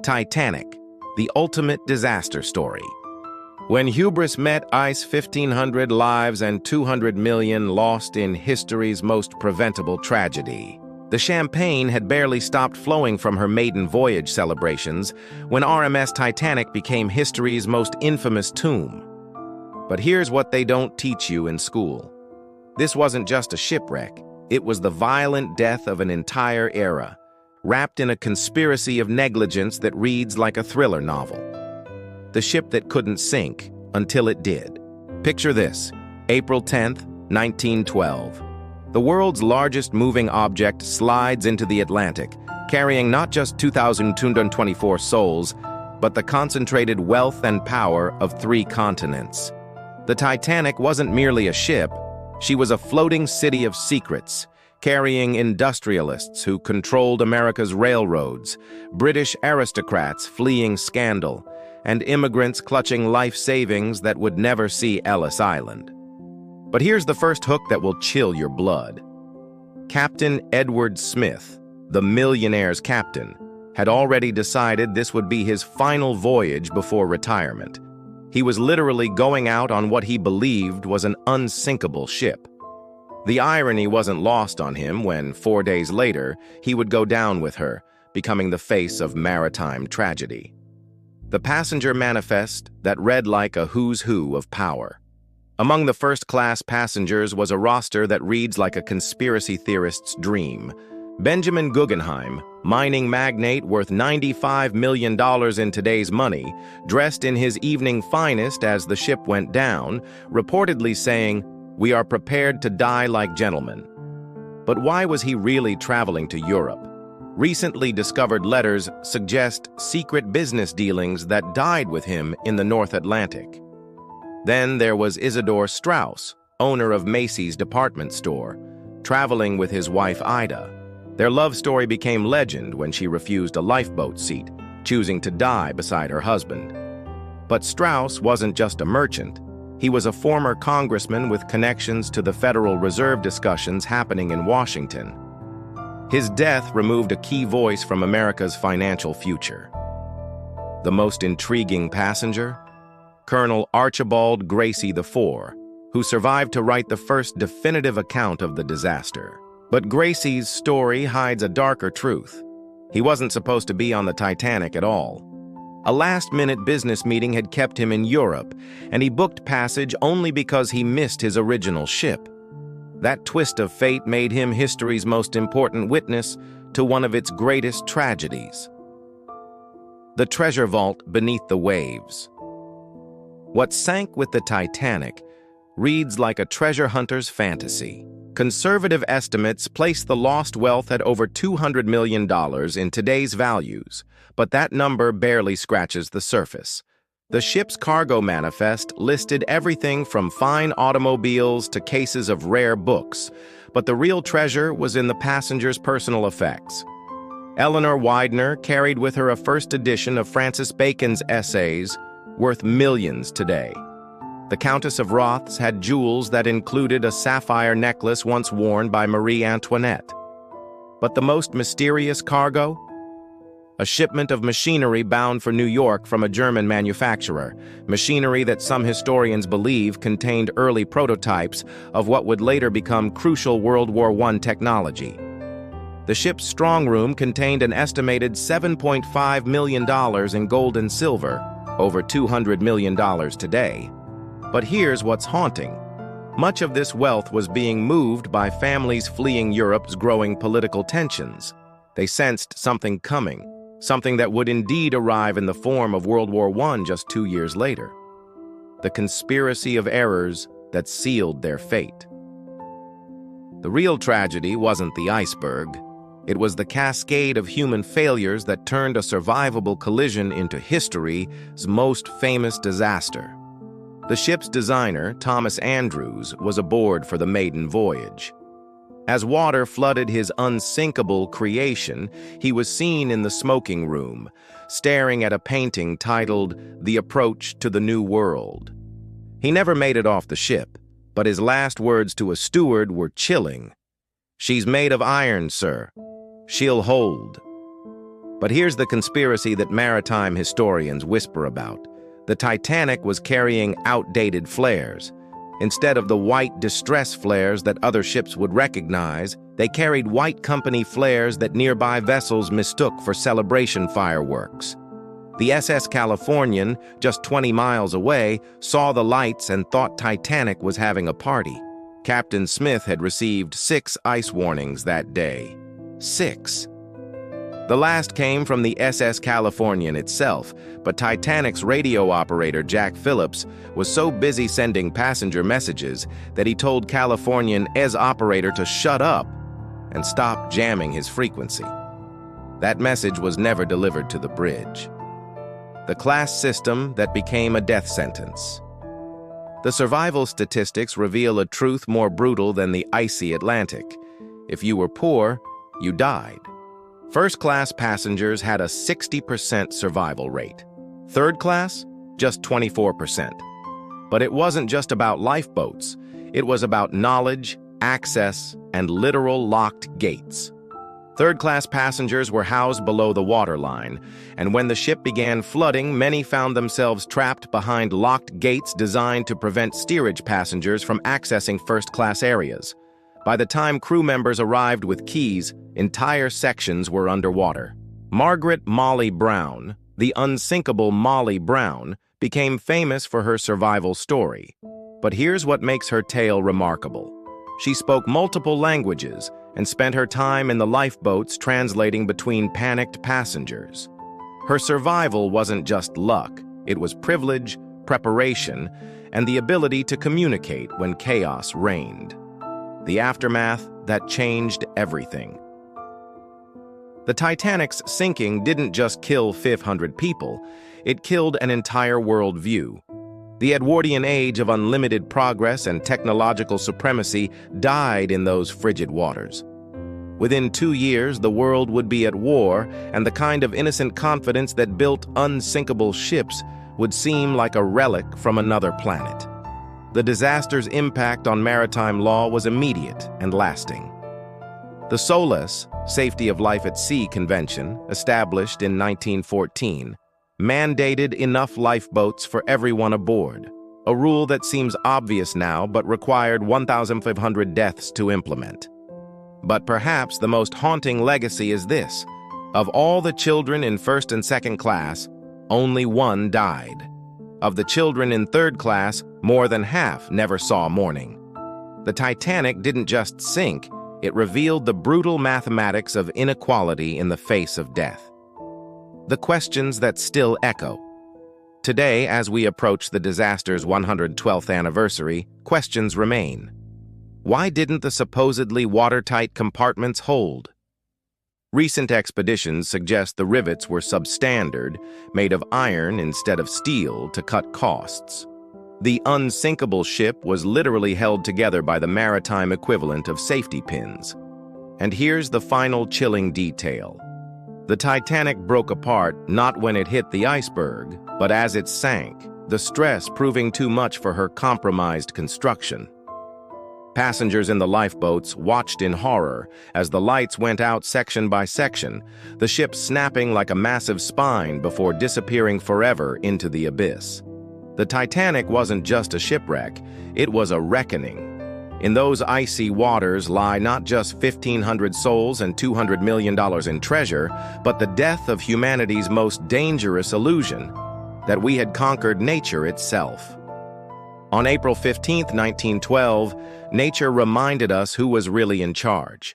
Titanic, the ultimate disaster story. When hubris met ice, 1,500 lives and 200 million lost in history's most preventable tragedy. The champagne had barely stopped flowing from her maiden voyage celebrations when RMS Titanic became history's most infamous tomb. But here's what they don't teach you in school. This wasn't just a shipwreck. It was the violent death of an entire era, wrapped in a conspiracy of negligence that reads like a thriller novel. The ship that couldn't sink until it did. Picture this: April 10th, 1912. The world's largest moving object slides into the Atlantic, carrying not just 2,224 souls, but the concentrated wealth and power of 3 continents. The Titanic wasn't merely a ship, she was a floating city of secrets, carrying industrialists who controlled America's railroads, British aristocrats fleeing scandal, and immigrants clutching life savings that would never see Ellis Island. But here's the first hook that will chill your blood. Captain Edward Smith, the millionaire's captain, had already decided this would be his final voyage before retirement. He was literally going out on what he believed was an unsinkable ship. The irony wasn't lost on him when, 4 days later, he would go down with her, becoming the face of maritime tragedy. The passenger manifest that read like a who's who of power. Among the first-class passengers was a roster that reads like a conspiracy theorist's dream. Benjamin Guggenheim, mining magnate worth $95 million in today's money, dressed in his evening finest as the ship went down, reportedly saying, "We are prepared to die like gentlemen." But why was he really traveling to Europe? Recently discovered letters suggest secret business dealings that died with him in the North Atlantic. Then there was Isidore Straus, owner of Macy's department store, traveling with his wife Ida. Their love story became legend when she refused a lifeboat seat, choosing to die beside her husband. But Straus wasn't just a merchant. He was a former congressman with connections to the Federal Reserve discussions happening in Washington. His death removed a key voice from America's financial future. The most intriguing passenger? Colonel Archibald Gracie IV, who survived to write the first definitive account of the disaster. But Gracie's story hides a darker truth. He wasn't supposed to be on the Titanic at all. A last-minute business meeting had kept him in Europe, and he booked passage only because he missed his original ship. That twist of fate made him history's most important witness to one of its greatest tragedies. The treasure vault beneath the waves. What sank with the Titanic reads like a treasure hunter's fantasy. Conservative estimates place the lost wealth at over $200 million in today's values, but that number barely scratches the surface. The ship's cargo manifest listed everything from fine automobiles to cases of rare books, but the real treasure was in the passengers' personal effects. Eleanor Widener carried with her a first edition of Francis Bacon's essays, worth millions today. The Countess of Rothes had jewels that included a sapphire necklace once worn by Marie Antoinette. But the most mysterious cargo? A shipment of machinery bound for New York from a German manufacturer, machinery that some historians believe contained early prototypes of what would later become crucial World War I technology. The ship's strong room contained an estimated $7.5 million in gold and silver, over $200 million today. But here's what's haunting. Much of this wealth was being moved by families fleeing Europe's growing political tensions. They sensed something coming, something that would indeed arrive in the form of World War I just 2 years later. The conspiracy of errors that sealed their fate. The real tragedy wasn't the iceberg. It was the cascade of human failures that turned a survivable collision into history's most famous disaster. The ship's designer, Thomas Andrews, was aboard for the maiden voyage. As water flooded his unsinkable creation, he was seen in the smoking room, staring at a painting titled "The Approach to the New World." He never made it off the ship, but his last words to a steward were chilling. "She's made of iron, sir. She'll hold." But here's the conspiracy that maritime historians whisper about. The Titanic was carrying outdated flares. Instead of the white distress flares that other ships would recognize, they carried white company flares that nearby vessels mistook for celebration fireworks. The SS Californian, just 20 miles away, saw the lights and thought Titanic was having a party. Captain Smith had received 6 ice warnings that day. 6. The last came from the SS Californian itself, but Titanic's radio operator, Jack Phillips, was so busy sending passenger messages that he told Californian ES operator to shut up and stop jamming his frequency. That message was never delivered to the bridge. The class system that became a death sentence. The survival statistics reveal a truth more brutal than the icy Atlantic. If you were poor, you died. First-class passengers had a 60% survival rate. Third class, just 24%. But it wasn't just about lifeboats. It was about knowledge, access, and literal locked gates. Third-class passengers were housed below the waterline, and when the ship began flooding, many found themselves trapped behind locked gates designed to prevent steerage passengers from accessing first-class areas. By the time crew members arrived with keys, entire sections were underwater. Margaret Molly Brown, the unsinkable Molly Brown, became famous for her survival story. But here's what makes her tale remarkable. She spoke multiple languages and spent her time in the lifeboats translating between panicked passengers. Her survival wasn't just luck, it was privilege, preparation, and the ability to communicate when chaos reigned. The aftermath that changed everything. The Titanic's sinking didn't just kill 500 people, it killed an entire worldview. The Edwardian age of unlimited progress and technological supremacy died in those frigid waters. Within 2 years, the world would be at war, and the kind of innocent confidence that built unsinkable ships would seem like a relic from another planet. The disaster's impact on maritime law was immediate and lasting. The SOLAS, Safety of Life at Sea Convention, established in 1914, mandated enough lifeboats for everyone aboard, a rule that seems obvious now but required 1,500 deaths to implement. But perhaps the most haunting legacy is this: of all the children in first and second class, only 1 died. Of the children in third class, more than half never saw morning. The Titanic didn't just sink, it revealed the brutal mathematics of inequality in the face of death. The questions that still echo. Today, as we approach the disaster's 112th anniversary, questions remain. Why didn't the supposedly watertight compartments hold? Recent expeditions suggest the rivets were substandard, made of iron instead of steel to cut costs. The unsinkable ship was literally held together by the maritime equivalent of safety pins. And here's the final chilling detail. The Titanic broke apart not when it hit the iceberg, but as it sank, the stress proving too much for her compromised construction. Passengers in the lifeboats watched in horror as the lights went out section by section, the ship snapping like a massive spine before disappearing forever into the abyss. The Titanic wasn't just a shipwreck, it was a reckoning. In those icy waters lie not just 1,500 souls and $200 million in treasure, but the death of humanity's most dangerous illusion, that we had conquered nature itself. On April 15, 1912, nature reminded us who was really in charge.